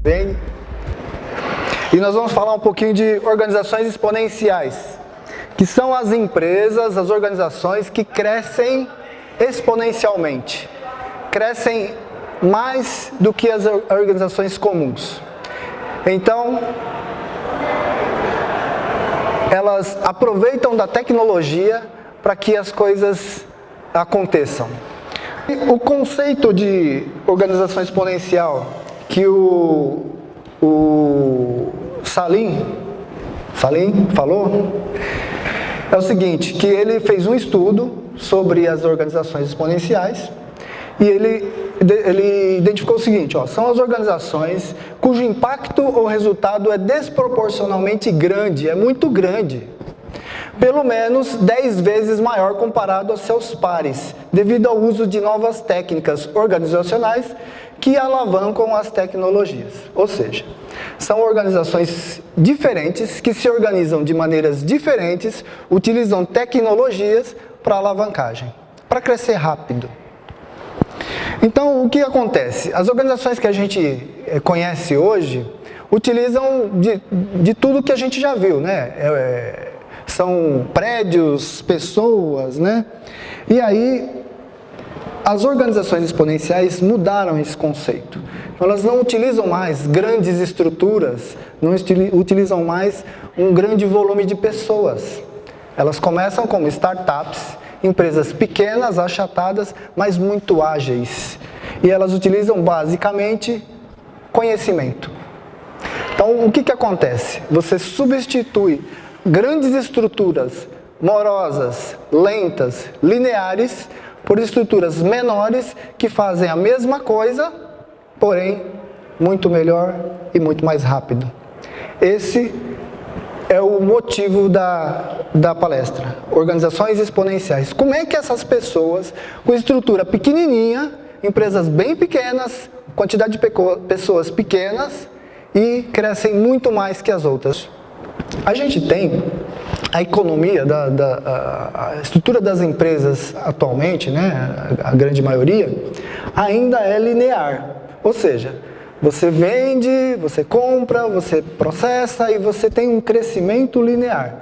Bem, e nós vamos falar um pouquinho de organizações exponenciais, que são as empresas, as organizações que crescem exponencialmente, crescem mais do que as organizações comuns. Então, elas aproveitam da tecnologia para que as coisas aconteçam. O conceito de organização exponencial que o Salim falou é o seguinte, que ele fez um estudo sobre as organizações exponenciais e ele identificou o seguinte, são as organizações cujo impacto ou resultado é desproporcionalmente grande, é muito grande, pelo menos 10 vezes maior comparado aos seus pares, devido ao uso de novas técnicas organizacionais que alavancam as tecnologias. Ou seja, são organizações diferentes que se organizam de maneiras diferentes, utilizam tecnologias para alavancagem, para crescer rápido. Então, o que acontece? As organizações que a gente conhece hoje utilizam de tudo que a gente já viu, né? São prédios, pessoas, né? E aí, as organizações exponenciais mudaram esse conceito. Elas não utilizam mais grandes estruturas, não utilizam mais um grande volume de pessoas. Elas começam como startups, empresas pequenas, achatadas, mas muito ágeis. E elas utilizam basicamente conhecimento. Então, o que acontece? Você substitui grandes estruturas morosas, lentas, lineares, por estruturas menores que fazem a mesma coisa, porém muito melhor e muito mais rápido. Esse é o motivo da palestra, organizações exponenciais. Como é que essas pessoas, com estrutura pequenininha, empresas bem pequenas, quantidade de pessoas pequenas e crescem muito mais que as outras? A gente tem a economia, a estrutura das empresas atualmente, né, a grande maioria, ainda é linear. Ou seja, você vende, você compra, você processa e você tem um crescimento linear.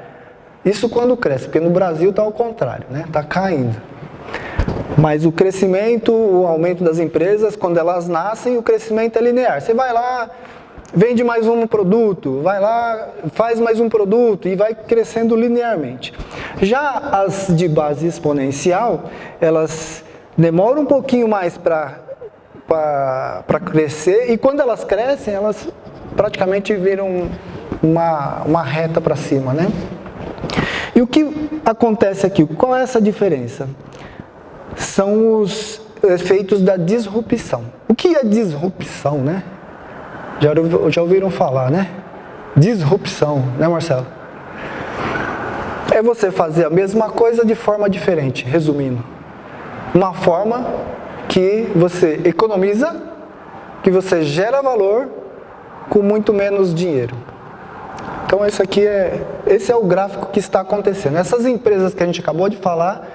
Isso quando cresce, porque no Brasil está ao contrário, né? Está caindo. Mas o crescimento, o aumento das empresas, quando elas nascem, o crescimento é linear. Você vai lá, vende mais um produto, vai lá, faz mais um produto e vai crescendo linearmente. Já as de base exponencial, elas demoram um pouquinho mais para crescer, e quando elas crescem, elas praticamente viram uma reta para cima, né? E o que acontece aqui? Qual é essa diferença? São os efeitos da disrupção. O que é disrupção, né? Já ouviram falar, né? Disrupção, né, Marcelo? É você fazer a mesma coisa de forma diferente, resumindo. Uma forma que você economiza, que você gera valor com muito menos dinheiro. Então esse é o gráfico que está acontecendo. Essas empresas que a gente acabou de falar,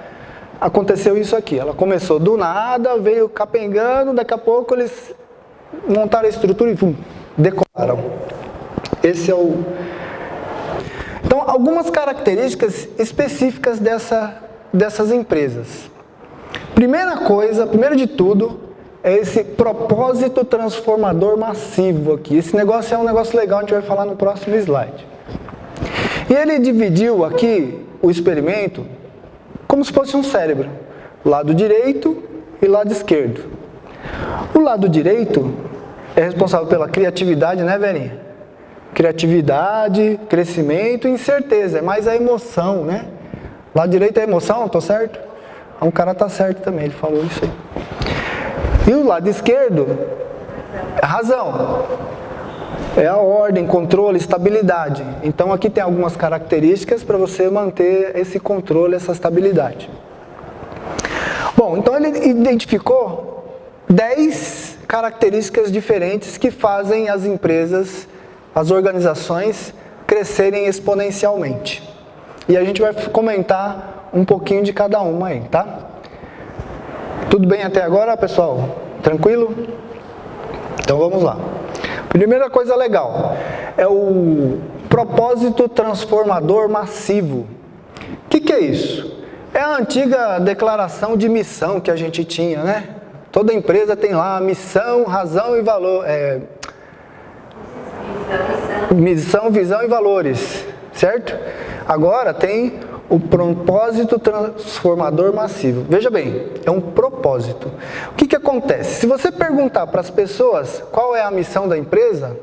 aconteceu isso aqui. Ela começou do nada, veio capengando, daqui a pouco eles montaram a estrutura e decolaram. Esse é o... Então, algumas características específicas dessas empresas. Primeiro de tudo, é esse propósito transformador massivo aqui. Esse negócio é um negócio legal, a gente vai falar no próximo slide. E ele dividiu aqui o experimento como se fosse um cérebro. Lado direito e lado esquerdo. O lado direito é responsável pela criatividade, né, Verinha? Criatividade, crescimento e incerteza. É mais a emoção, né? Lado direito é emoção, tô certo? O cara tá certo também, ele falou isso aí. E o lado esquerdo é razão. É a ordem, controle, estabilidade. Então aqui tem algumas características para você manter esse controle, essa estabilidade. Bom, então ele identificou 10 características diferentes que fazem as empresas, as organizações crescerem exponencialmente. E a gente vai comentar um pouquinho de cada uma aí, tá? Tudo bem até agora, pessoal? Tranquilo? Então vamos lá. Primeira coisa legal é o propósito transformador massivo. O que é isso? É a antiga declaração de missão que a gente tinha, né? Toda empresa tem lá missão, razão e valor. Missão, visão e valores, certo? Agora tem o propósito transformador massivo. Veja bem, é um propósito. O que acontece? Se você perguntar para as pessoas qual é a missão da empresa,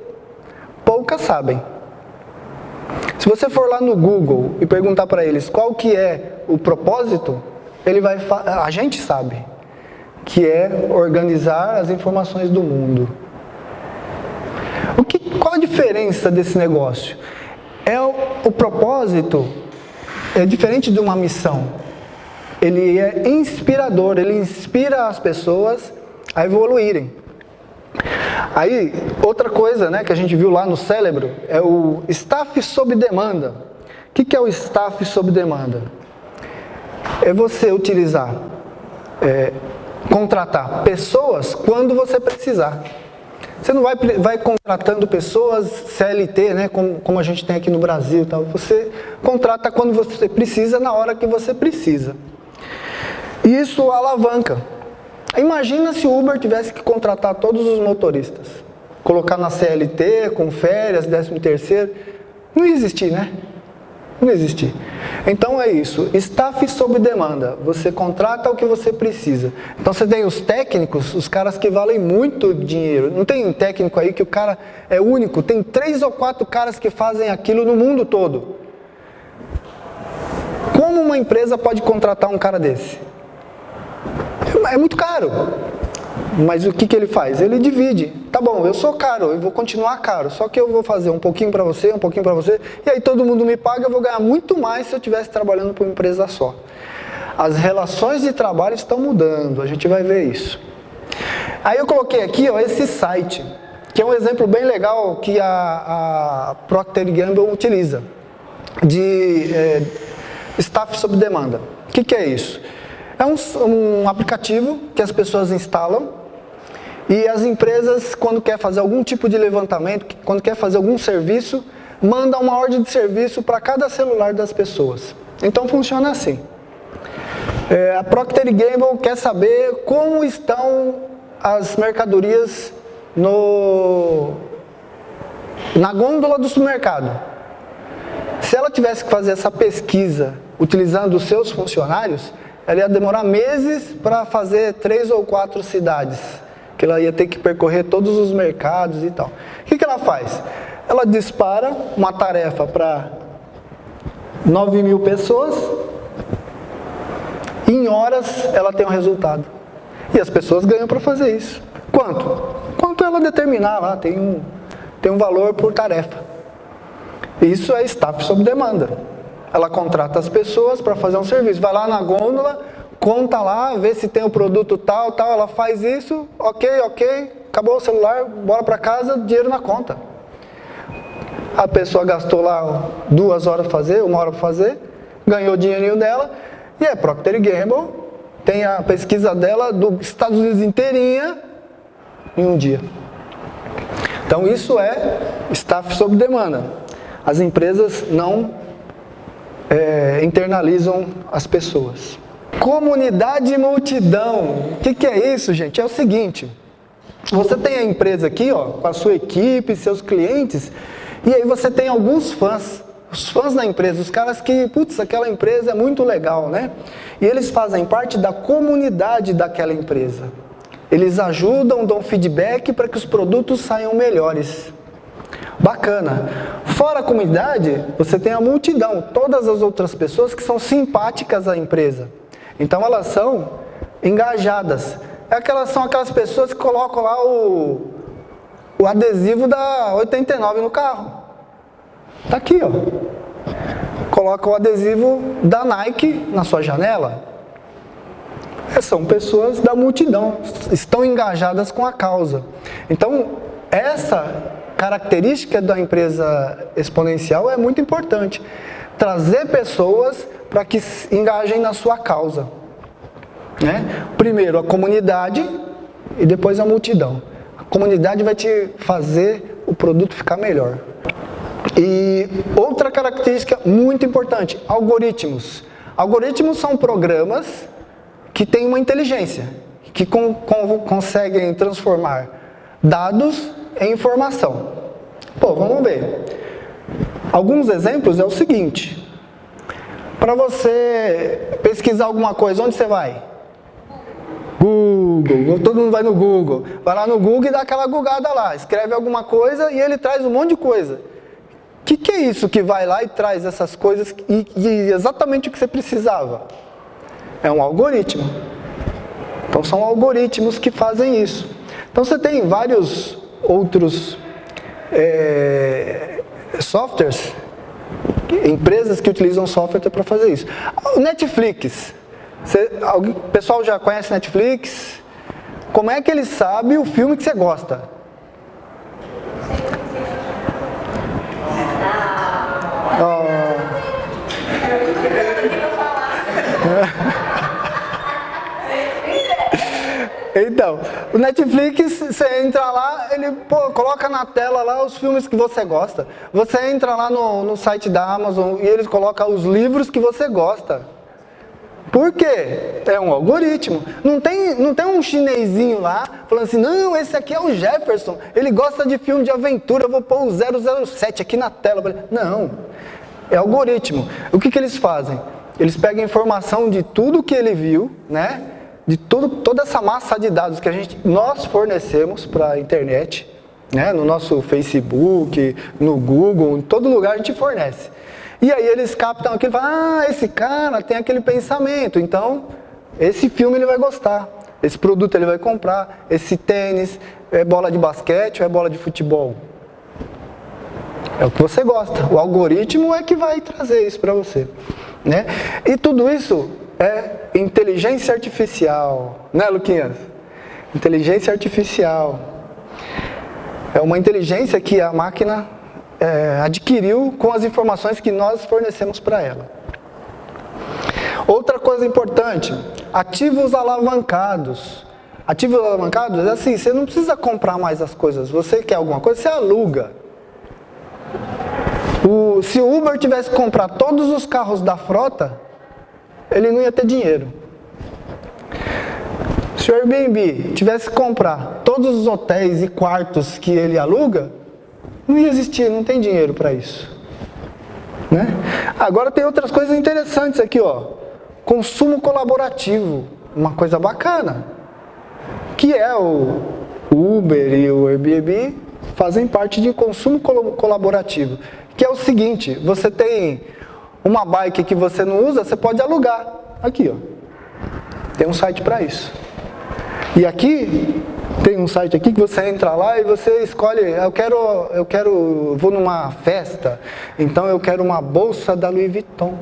poucas sabem. Se você for lá no Google e perguntar para eles qual que é o propósito, a gente sabe, que é organizar as informações do mundo. Qual a diferença desse negócio? O propósito é diferente de uma missão. Ele é inspirador, ele inspira as pessoas a evoluírem. Aí, outra coisa, né, que a gente viu lá no cérebro é o staff sob demanda. O que é o staff sob demanda? É você utilizar, contratar pessoas quando você precisar. Você não vai contratando pessoas CLT, né, como a gente tem aqui no Brasil. Tal. Você contrata quando você precisa, na hora que você precisa. E isso alavanca. Imagina se o Uber tivesse que contratar todos os motoristas. Colocar na CLT, com férias, 13º. Não ia existir, né? Não ia existir. Então é isso. Staff sob demanda. Você contrata o que você precisa. Então você tem os técnicos, os caras que valem muito dinheiro. Não tem um técnico aí que o cara é único. Tem 3 ou 4 caras que fazem aquilo no mundo todo. Como uma empresa pode contratar um cara desse? É muito caro. Mas o que ele faz? Ele divide. Tá bom, eu sou caro, eu vou continuar caro. Só que eu vou fazer um pouquinho para você, um pouquinho para você. E aí todo mundo me paga, eu vou ganhar muito mais se eu estivesse trabalhando para uma empresa só. As relações de trabalho estão mudando, a gente vai ver isso. Aí eu coloquei aqui esse site, que é um exemplo bem legal que a Procter & Gamble utiliza. De staff sob demanda. O que é isso? É um aplicativo que as pessoas instalam e as empresas, quando quer fazer algum tipo de levantamento, quando quer fazer algum serviço, manda uma ordem de serviço para cada celular das pessoas. Então funciona assim. A Procter & Gamble quer saber como estão as mercadorias na gôndola do supermercado. Se ela tivesse que fazer essa pesquisa utilizando os seus funcionários, ela ia demorar meses para fazer 3 ou 4 cidades, que ela ia ter que percorrer todos os mercados e tal. O que ela faz? Ela dispara uma tarefa para 9.000 pessoas, e em horas ela tem um resultado. E as pessoas ganham para fazer isso. Quanto? Quanto ela determinar lá, tem um valor por tarefa. Isso é staff sob demanda. Ela contrata as pessoas para fazer um serviço. Vai lá na gôndola, conta lá, vê se tem o produto tal, ela faz isso, ok, acabou o celular, bora para casa, dinheiro na conta. A pessoa gastou lá 2 horas para fazer, 1 hora para fazer, ganhou o dinheirinho dela, e a Procter & Gamble tem a pesquisa dela dos Estados Unidos inteirinha em um dia. Então isso é staff sob demanda. As empresas não internalizam as pessoas. Comunidade e multidão. O que é isso, gente? É o seguinte. Você tem a empresa aqui, com a sua equipe, seus clientes, e aí você tem alguns fãs. Os fãs da empresa, os caras que, aquela empresa é muito legal, né? E eles fazem parte da comunidade daquela empresa. Eles ajudam, dão feedback para que os produtos saiam melhores. Bacana. Fora a comunidade, você tem a multidão, todas as outras pessoas que são simpáticas à empresa. Então elas são engajadas. São aquelas pessoas que colocam lá o adesivo da 89 no carro. Tá aqui, Coloca o adesivo da Nike na sua janela. São pessoas da multidão, estão engajadas com a causa. Então, essa característica da empresa exponencial é muito importante. Trazer pessoas para que se engajem na sua causa. Né? Primeiro a comunidade e depois a multidão. A comunidade vai te fazer o produto ficar melhor. E outra característica muito importante, algoritmos. Algoritmos são programas que têm uma inteligência, que conseguem transformar dados em informação. Pô, vamos ver. Alguns exemplos é o seguinte. Para você pesquisar alguma coisa, onde você vai? Google. Todo mundo vai no Google. Vai lá no Google e dá aquela googada lá. Escreve alguma coisa e ele traz um monte de coisa. O que é isso que vai lá e traz essas coisas e exatamente o que você precisava? É um algoritmo. Então são algoritmos que fazem isso. Então você tem vários outros softwares, empresas que utilizam software para fazer isso. O Netflix. O pessoal já conhece Netflix? Como é que ele sabe o filme que você gosta? Então, o Netflix, você entra lá, ele coloca na tela lá os filmes que você gosta. Você entra lá no site da Amazon e eles colocam os livros que você gosta. Por quê? É um algoritmo. Não tem um chinesinho lá falando assim, não, esse aqui é o Jefferson, ele gosta de filme de aventura, eu vou pôr o 007 aqui na tela. Não, é algoritmo. O que eles fazem? Eles pegam a informação de tudo que ele viu, né? De toda essa massa de dados que nós fornecemos para a internet, né? No nosso Facebook, no Google, em todo lugar a gente fornece. E aí eles captam aquilo e falam, esse cara tem aquele pensamento, então esse filme ele vai gostar, esse produto ele vai comprar, esse tênis, é bola de basquete ou é bola de futebol? É o que você gosta, o algoritmo é que vai trazer isso para você, né? E tudo isso é inteligência artificial, né, Luquinhas? Inteligência artificial. É uma inteligência que a máquina adquiriu com as informações que nós fornecemos para ela. Outra coisa importante, ativos alavancados. Ativos alavancados é assim, você não precisa comprar mais as coisas. Você quer alguma coisa, você aluga. Se o Uber tivesse que comprar todos os carros da frota, ele não ia ter dinheiro. Se o Airbnb tivesse que comprar todos os hotéis e quartos que ele aluga, não ia existir, não tem dinheiro para isso, né? Agora tem outras coisas interessantes aqui, ó. Consumo colaborativo, uma coisa bacana, que é o Uber e o Airbnb fazem parte de consumo colaborativo, que é o seguinte, você tem uma bike que você não usa, você pode alugar. Aqui, ó. Tem um site para isso. E aqui tem um site aqui que você entra lá e você escolhe, vou numa festa, então eu quero uma bolsa da Louis Vuitton.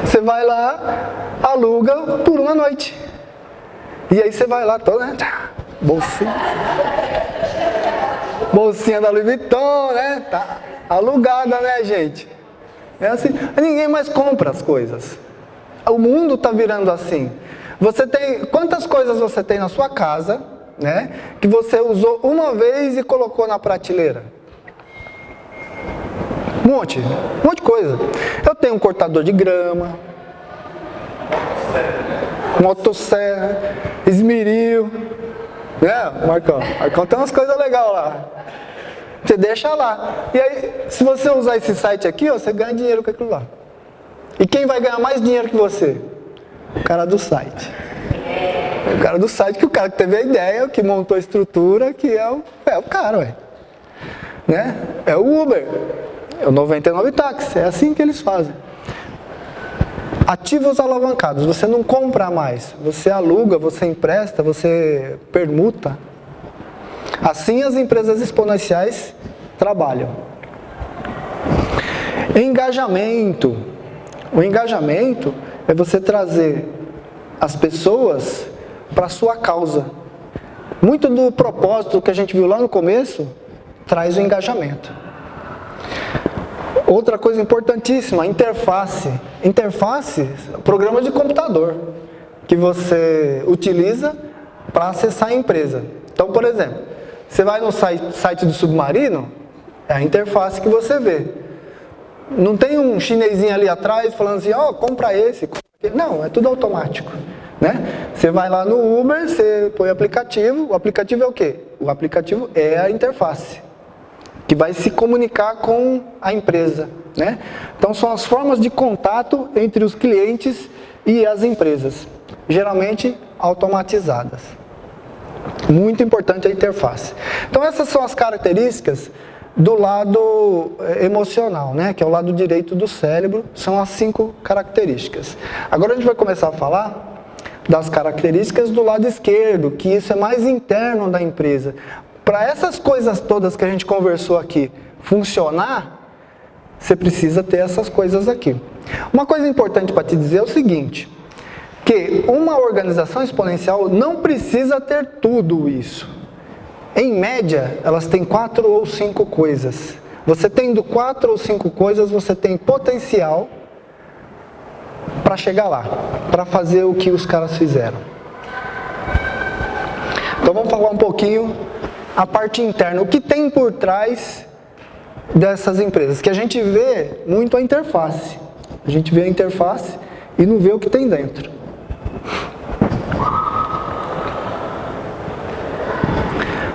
Você vai lá, aluga por uma noite. E aí você vai lá toda, né? Bolsinha da Louis Vuitton, né? Tá alugada, né, gente? É assim, ninguém mais compra as coisas. O mundo está virando assim. Quantas coisas você tem na sua casa, né, que você usou uma vez e colocou na prateleira? Um monte de coisa. Eu tenho um cortador de grama, motosserra, esmeril, né, Marcão tem umas coisas legais lá. Você deixa lá. E aí, se você usar esse site aqui, ó, você ganha dinheiro com aquilo lá. E quem vai ganhar mais dinheiro que você? O cara do site. O cara do site, que o cara que teve a ideia, que montou a estrutura, que é o cara, ué. Né? É o Uber. É o 99 táxi. É assim que eles fazem. Ativos alavancados. Você não compra mais. Você aluga, você empresta, você permuta. Assim as empresas exponenciais trabalham. Engajamento. O engajamento é você trazer as pessoas para a sua causa. Muito do propósito que a gente viu lá no começo traz o engajamento. Outra coisa importantíssima, interface. Interface, programa de computador que você utiliza para acessar a empresa. Então, por exemplo, você vai no site do Submarino, é a interface que você vê. Não tem um chinesinho ali atrás falando assim, ó, compra esse, compra aquele. Não, é tudo automático, né? Você vai lá no Uber, você põe o aplicativo é o quê? O aplicativo é a interface, que vai se comunicar com a empresa, né? Então, são as formas de contato entre os clientes e as empresas, geralmente automatizadas. Muito importante a interface. Então, essas são as características do lado emocional, né? Que é o lado direito do cérebro, são as 5 características. Agora a gente vai começar a falar das características do lado esquerdo, que isso é mais interno da empresa. Para essas coisas todas que a gente conversou aqui funcionar, você precisa ter essas coisas aqui. Uma coisa importante para te dizer é o seguinte, que uma organização exponencial não precisa ter tudo isso. Em média, elas têm 4 ou 5 coisas. Você tendo 4 ou 5 coisas, você tem potencial para chegar lá, para fazer o que os caras fizeram. Então vamos falar um pouquinho a parte interna, o que tem por trás dessas empresas, que a gente vê muito a interface. A gente vê a interface e não vê o que tem dentro.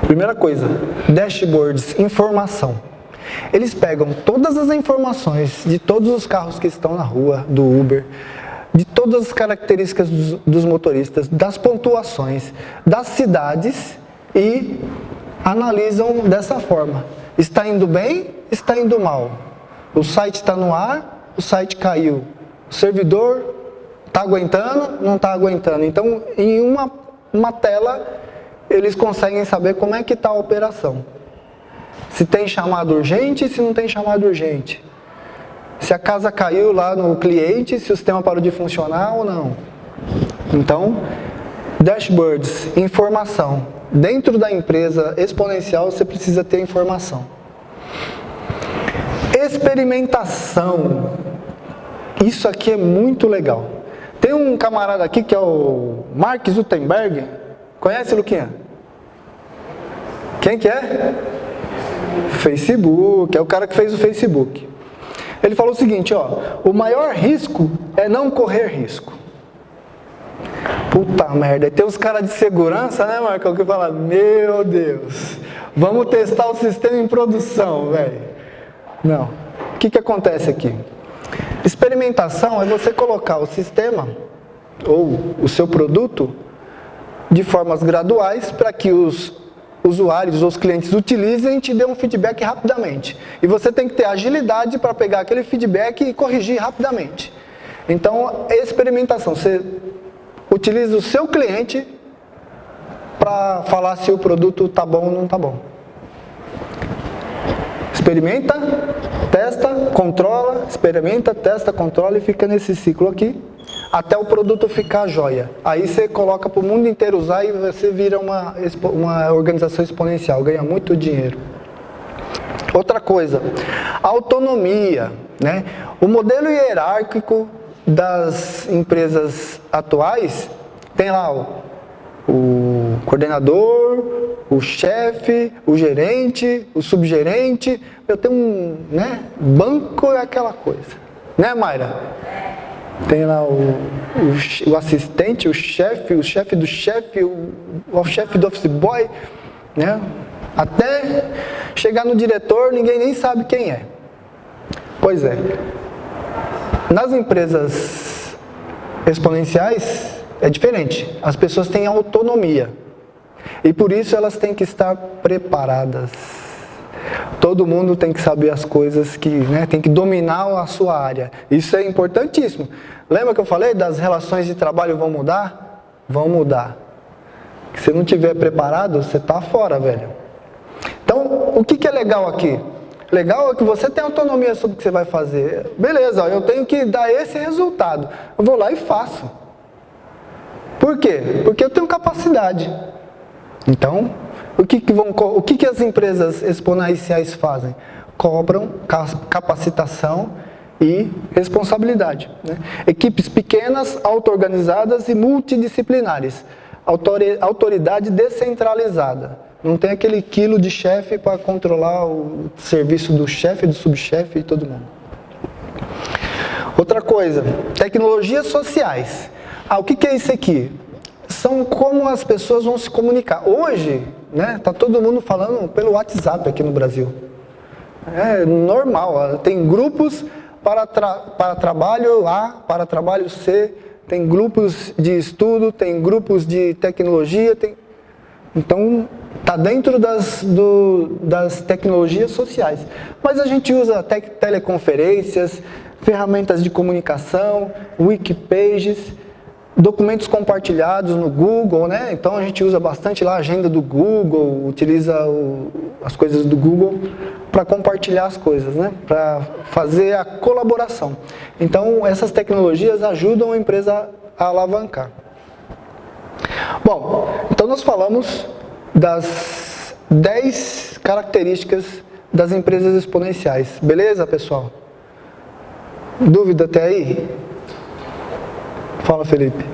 Primeira coisa, dashboards, informação. Eles pegam todas as informações de todos os carros que estão na rua, do Uber, de todas as características dos motoristas, das pontuações, das cidades e analisam dessa forma. Está indo bem? Está indo mal? O site está no ar? O site caiu? O servidor está aguentando? Não está aguentando? Então, em uma tela, eles conseguem saber como é que está a operação. Se tem chamado urgente e se não tem chamado urgente. Se a casa caiu lá no cliente, se o sistema parou de funcionar ou não. Então, dashboards, informação. Dentro da empresa exponencial, você precisa ter informação. Experimentação. Isso aqui é muito legal. Tem um camarada aqui que é o Mark Zuckerberg. Conhece, Luquinha? Quem que é? Facebook, é o cara que fez o Facebook. Ele falou o seguinte, ó, o maior risco é não correr risco. Puta merda, e tem os caras de segurança, né, Marcão, que fala, meu Deus, vamos testar o sistema em produção, velho. Não. O que acontece aqui? Experimentação é você colocar o sistema ou o seu produto de formas graduais para que os usuários ou os clientes utilizem e te dê um feedback rapidamente. E você tem que ter agilidade para pegar aquele feedback e corrigir rapidamente. Então, experimentação. Você utiliza o seu cliente para falar se o produto está bom ou não está bom. Experimenta, testa, controla, experimenta, testa, controla e fica nesse ciclo aqui. Até o produto ficar joia. Aí você coloca para o mundo inteiro usar e você vira uma organização exponencial, ganha muito dinheiro. Outra coisa, autonomia, né? O modelo hierárquico das empresas atuais tem lá o coordenador, o chefe, o gerente, o subgerente. Eu tenho um, né? Banco é aquela coisa, né, Mayra? Tem lá o assistente, o chefe do chefe, o chefe do office boy, né? Até chegar no diretor, ninguém nem sabe quem é. Pois é. Nas empresas exponenciais é diferente. As pessoas têm autonomia. E por isso elas têm que estar preparadas. Todo mundo tem que saber as coisas que, né, tem que dominar a sua área. Isso é importantíssimo. Lembra que eu falei das relações de trabalho vão mudar? Vão mudar. Se você não estiver preparado, você está fora, velho. Então, o que é legal aqui? Legal é que você tem autonomia sobre o que você vai fazer. Beleza, eu tenho que dar esse resultado. Eu vou lá e faço. Por quê? Porque eu tenho capacidade. Então, o que as empresas exponenciais fazem? Cobram capacitação e responsabilidade, né? Equipes pequenas, auto-organizadas e multidisciplinares. autoridade descentralizada. Não tem aquele quilo de chefe para controlar o serviço do chefe, do subchefe e todo mundo. Outra coisa, tecnologias sociais. O que é isso aqui? São como as pessoas vão se comunicar. Hoje, né, tá todo mundo falando pelo WhatsApp aqui no Brasil. É normal, tem grupos para trabalho A, para trabalho C, tem grupos de estudo, tem grupos de tecnologia, então está dentro das tecnologias sociais. Mas a gente usa teleconferências, ferramentas de comunicação, wikipages, documentos compartilhados no Google, né? Então a gente usa bastante lá a agenda do Google, utiliza as coisas do Google para compartilhar as coisas, né? Para fazer a colaboração. Então essas tecnologias ajudam a empresa a alavancar. Bom, então nós falamos das 10 características das empresas exponenciais. Beleza, pessoal? Dúvida até aí? Fala, Felipe.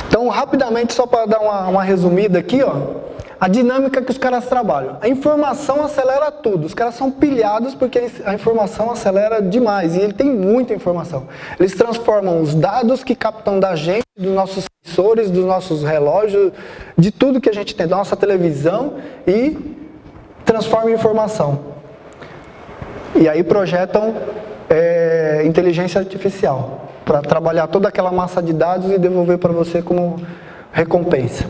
Então, rapidamente, só para dar uma resumida aqui, ó, a dinâmica que os caras trabalham. A informação acelera tudo. Os caras são pilhados porque a informação acelera demais. E ele tem muita informação. Eles transformam os dados que captam da gente, dos nossos sensores, dos nossos relógios, de tudo que a gente tem, da nossa televisão, e transformam em informação. E aí projetam inteligência artificial para trabalhar toda aquela massa de dados e devolver para você como recompensa.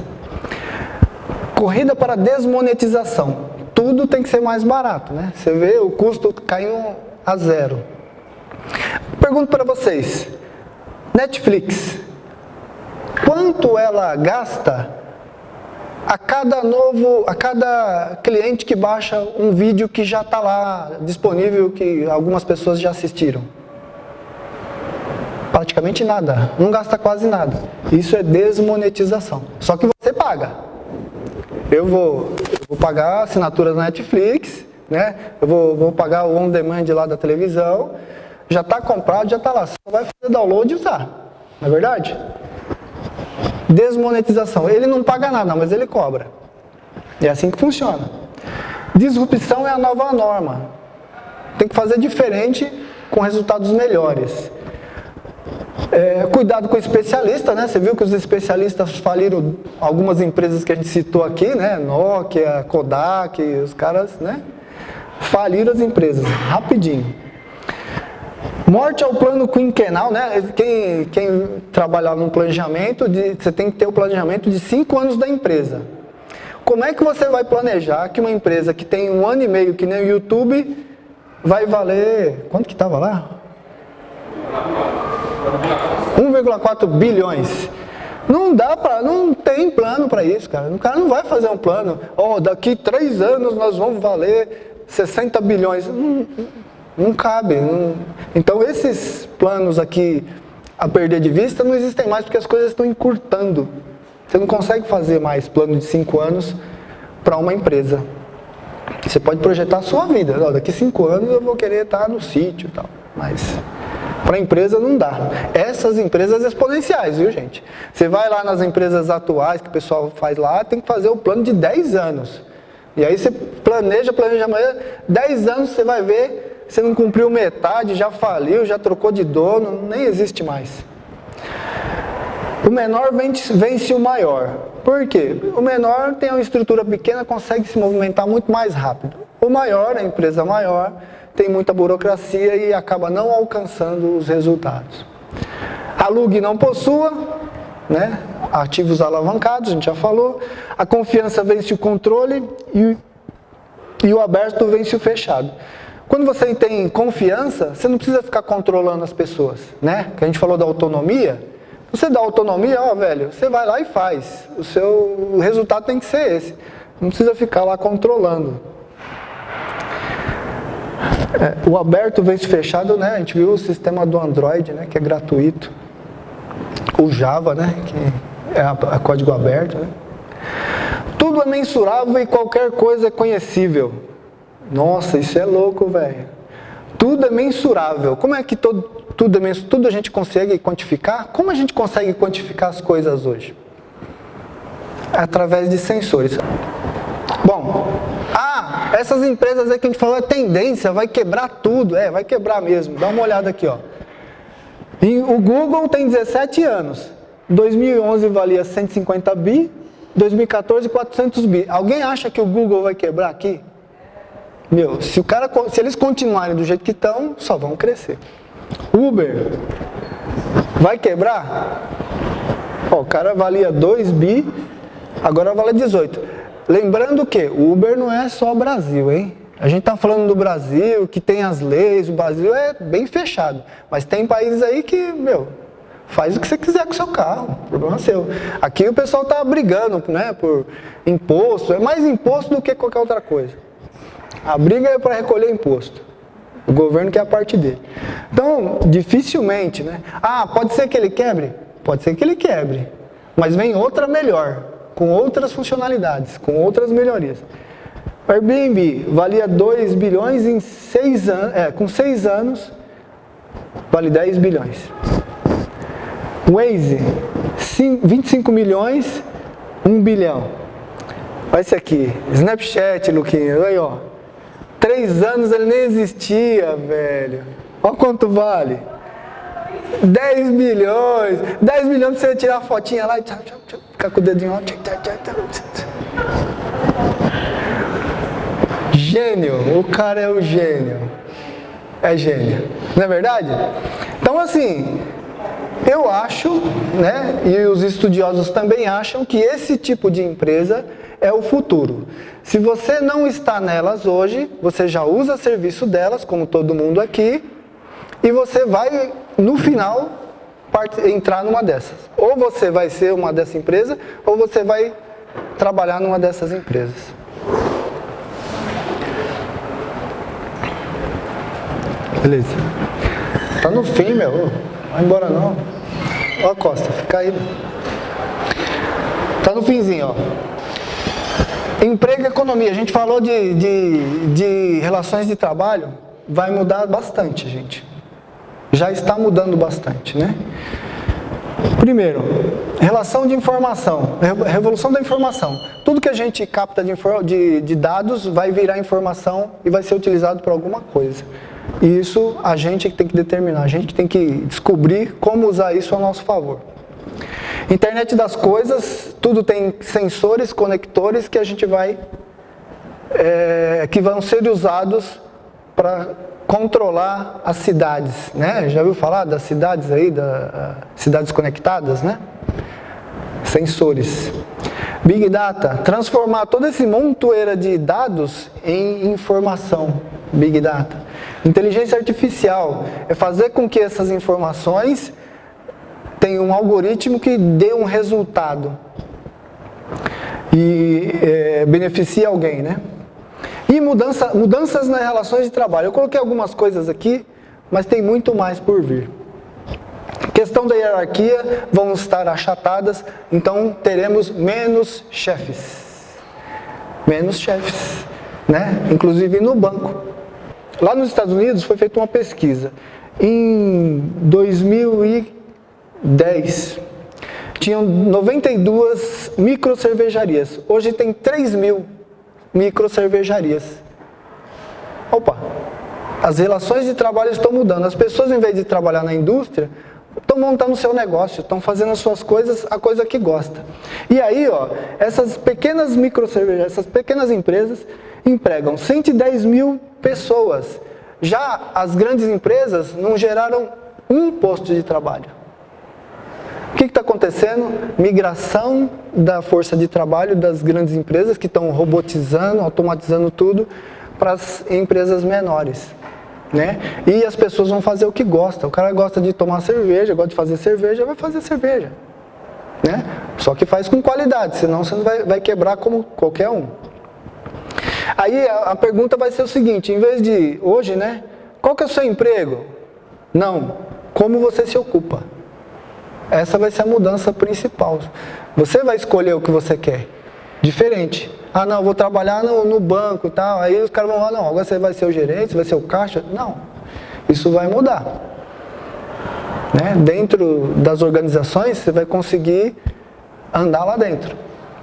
Corrida para desmonetização. Tudo tem que ser mais barato, né? Você vê o custo caindo a zero. Pergunto para vocês, Netflix, quanto ela gasta a cada cliente que baixa um vídeo que já está lá disponível, que algumas pessoas já assistiram? Praticamente nada, não gasta quase nada. Isso é desmonetização. Só que você paga. Eu vou pagar a assinatura da Netflix, né? Eu vou pagar o on-demand lá da televisão. Já está comprado, já está lá. Só vai fazer download e usar. Não é verdade? Desmonetização. Ele não paga nada, mas ele cobra. É assim que funciona. Disrupção é a nova norma. Tem que fazer diferente com resultados melhores. Cuidado com o especialista, né? Você viu que os especialistas faliram algumas empresas que a gente citou aqui, né? Nokia, Kodak, os caras, né? Faliram as empresas, rapidinho. Morte ao plano quinquenal, né? Quem trabalhar no planejamento, você tem que ter o planejamento de 5 anos da empresa. Como é que você vai planejar que uma empresa que tem 1 ano e meio, que nem o YouTube, vai valer... Quanto que estava lá? 1,4 bilhões. Não tem plano para isso, cara. O cara não vai fazer um plano. Daqui 3 anos nós vamos valer 60 bilhões. Não cabe. Então esses planos aqui a perder de vista não existem mais porque as coisas estão encurtando. Você não consegue fazer mais plano de 5 anos para uma empresa. Você pode projetar a sua vida. Daqui 5 anos eu vou querer estar no sítio e tal. Mas para a empresa não dá. Essas empresas exponenciais, viu, gente? Você vai lá nas empresas atuais que o pessoal faz lá, tem que fazer o plano de 10 anos. E aí você planeja amanhã, 10 anos você vai ver, você não cumpriu metade, já faliu, já trocou de dono, nem existe mais. O menor vence o maior. Por quê? O menor tem uma estrutura pequena, consegue se movimentar muito mais rápido. O maior, a empresa maior, tem muita burocracia e acaba não alcançando os resultados. Alugue não possua, né? Ativos alavancados, a gente já falou. A confiança vence o controle e o aberto vence o fechado. Quando você tem confiança, você não precisa ficar controlando as pessoas, né? Que a gente falou da autonomia. Você dá autonomia, velho, você vai lá e faz. O resultado tem que ser esse. Não precisa ficar lá controlando. O aberto vence o fechado, né? A gente viu o sistema do Android, né? Que é gratuito. O Java, né? Que é código aberto, né? Tudo é mensurável e qualquer coisa é conhecível. Nossa, isso é louco, velho. Tudo é mensurável. Como é que tudo a gente consegue quantificar? Como a gente consegue quantificar as coisas hoje? Através de sensores. Bom, essas empresas aí que a gente falou é tendência, vai quebrar tudo. Vai quebrar mesmo. Dá uma olhada aqui, ó. E o Google tem 17 anos. 2011 valia 150 bi, 2014 400 bi. Alguém acha que o Google vai quebrar aqui? Meu, se eles continuarem do jeito que estão, só vão crescer. Uber vai quebrar? O cara valia 2 bi, agora vale 18. Lembrando que o Uber não é só Brasil, hein? A gente tá falando do Brasil, que tem as leis, o Brasil é bem fechado. Mas tem países aí que, faz o que você quiser com o seu carro, o problema é seu. Aqui o pessoal tá brigando, né, por imposto, é mais imposto do que qualquer outra coisa. A briga é para recolher imposto. O governo quer a parte dele. Então, dificilmente, né? Pode ser que ele quebre? Pode ser que ele quebre. Mas vem outra melhor, com outras funcionalidades, com outras melhorias. O Airbnb valia 2 bilhões em 6 anos, com 6 anos, vale 10 bilhões. Waze, 25 milhões, 1 bilhão. Olha esse aqui, Snapchat, Luquinha, aí ó. 3 anos ele nem existia, velho. Olha quanto vale. 10 bilhões. 10 bilhões pra você tirar a fotinha lá e ficar com o dedinho lá. Gênio, o cara é o gênio. É gênio, não é verdade? Então assim, eu acho, né, e os estudiosos também acham que esse tipo de empresa é o futuro. Se você não está nelas hoje, você já usa serviço delas, como todo mundo aqui, e você vai, no final, entrar numa dessas. Ou você vai ser uma dessa empresa, ou você vai trabalhar numa dessas empresas. Beleza. Tá no fim, meu. Vai embora não. Ó, Costa, fica aí. Tá no finzinho, ó. Emprego e economia. A gente falou de relações de trabalho. Vai mudar bastante, gente. Já está mudando bastante, né? Primeiro, relação de informação. Revolução da informação. Tudo que a gente capta de dados vai virar informação e vai ser utilizado para alguma coisa. E isso a gente tem que determinar. A gente tem que descobrir como usar isso a nosso favor. Internet das coisas, tudo tem sensores, conectores que a gente que vão ser usados para controlar as cidades, né? Já ouviu falar das cidades aí, cidades conectadas, né? Sensores. Big Data, transformar todo esse montoeira de dados em informação. Big Data. Inteligência artificial é fazer com que essas informações tem um algoritmo que dê um resultado e beneficie alguém, né? E mudanças nas relações de trabalho. Eu coloquei algumas coisas aqui, mas tem muito mais por vir. Questão da hierarquia, vão estar achatadas, então teremos menos chefes. Menos chefes, né? Inclusive no banco. Lá nos Estados Unidos foi feita uma pesquisa. Em 2010, tinham 92 microcervejarias. Hoje tem 3.000 microcervejarias. Opa! As relações de trabalho estão mudando. As pessoas, em vez de trabalhar na indústria, estão montando o seu negócio, estão fazendo as suas coisas, a coisa que gosta. E aí, ó, essas pequenas microcervejarias, essas pequenas empresas, empregam 110 mil pessoas. Já as grandes empresas não geraram um posto de trabalho. O que está acontecendo? Migração da força de trabalho das grandes empresas que estão robotizando, automatizando tudo para as empresas menores, né? E as pessoas vão fazer o que gostam. O cara gosta de tomar cerveja, gosta de fazer cerveja, vai fazer cerveja, né? Só que faz com qualidade, senão você não vai quebrar como qualquer um. Aí a pergunta vai ser o seguinte, em vez de hoje, né? Qual que é o seu emprego? Não, como você se ocupa? Essa vai ser a mudança principal. Você vai escolher o que você quer. Diferente. Ah, não, vou trabalhar no banco e tal. Aí os caras vão falar, não, agora você vai ser o gerente, você vai ser o caixa. Não. isso vai mudar. Né? Dentro das organizações, você vai conseguir andar lá dentro.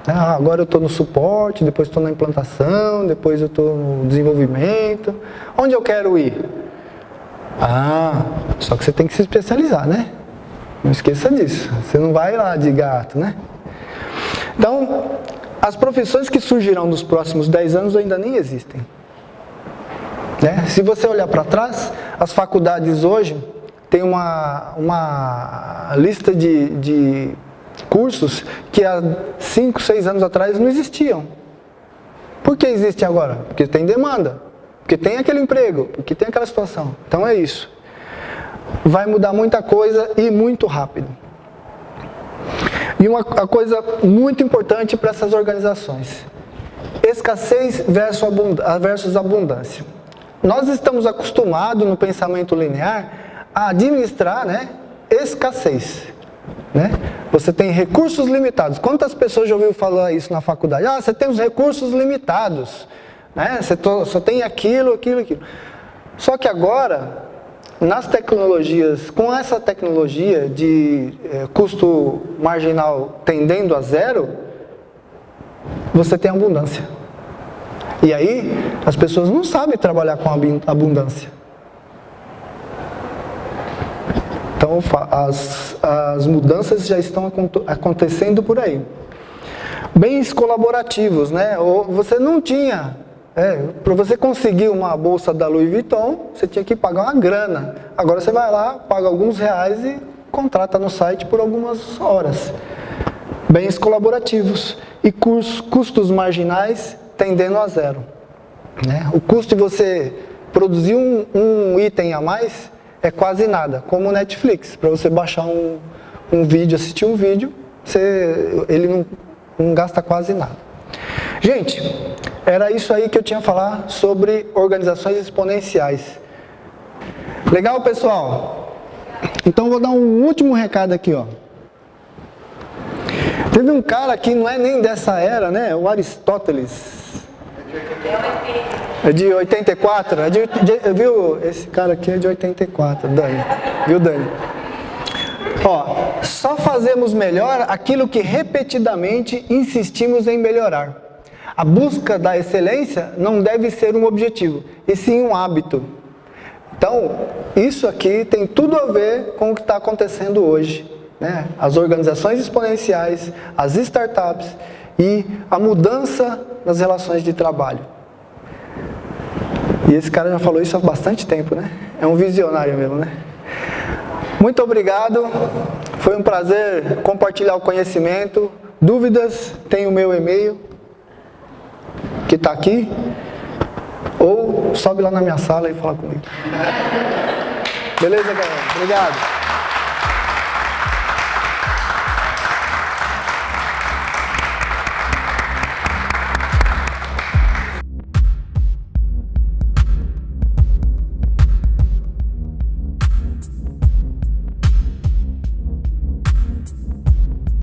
Agora eu estou no suporte, depois estou na implantação, depois eu estou no desenvolvimento. Onde eu quero ir? Só que você tem que se especializar, né? Não esqueça disso. Você não vai lá de gato, né? Então, as profissões que surgirão nos próximos 10 anos ainda nem existem. Né? Se você olhar para trás, as faculdades hoje têm uma lista de cursos que há 5, 6 anos atrás não existiam. Por que existem agora? Porque tem demanda, porque tem aquele emprego, porque tem aquela situação. Então é isso. Vai mudar muita coisa e muito rápido. E uma coisa muito importante para essas organizações: escassez versus abundância. Nós estamos acostumados no pensamento linear a administrar, né, escassez. Né? Você tem recursos limitados. Quantas pessoas já ouviram falar isso na faculdade? Você tem os recursos limitados. Né? Você só tem aquilo. Só que agora, nas tecnologias, com essa tecnologia de custo marginal tendendo a zero, você tem abundância. E aí, as pessoas não sabem trabalhar com abundância. Então, as mudanças já estão acontecendo por aí. Bens colaborativos, né? Você não tinha... para você conseguir uma bolsa da Louis Vuitton, você tinha que pagar uma grana. Agora você vai lá, paga alguns reais e contrata no site por algumas horas. Bens colaborativos e custos marginais tendendo a zero. Né? O custo de você produzir um item a mais é quase nada, como o Netflix. Para você baixar um vídeo, assistir um vídeo, ele não gasta quase nada. Gente, era isso aí que eu tinha a falar sobre organizações exponenciais. Legal, pessoal? Então eu vou dar um último recado aqui, ó. Teve um cara que não é nem dessa era, né? O Aristóteles. É de 84? Viu? Esse cara aqui é de 84, Dani. Viu, Dani? Ó, só fazemos melhor aquilo que repetidamente insistimos em melhorar. A busca da excelência não deve ser um objetivo, e sim um hábito. Então, isso aqui tem tudo a ver com o que está acontecendo hoje. Né? As organizações exponenciais, as startups e a mudança nas relações de trabalho. E esse cara já falou isso há bastante tempo, né? É um visionário mesmo, né? Muito obrigado. Foi um prazer compartilhar o conhecimento. Dúvidas, tem o meu e-mail, que está aqui. Ou sobe lá na minha sala e fala comigo. Beleza, galera? Obrigado.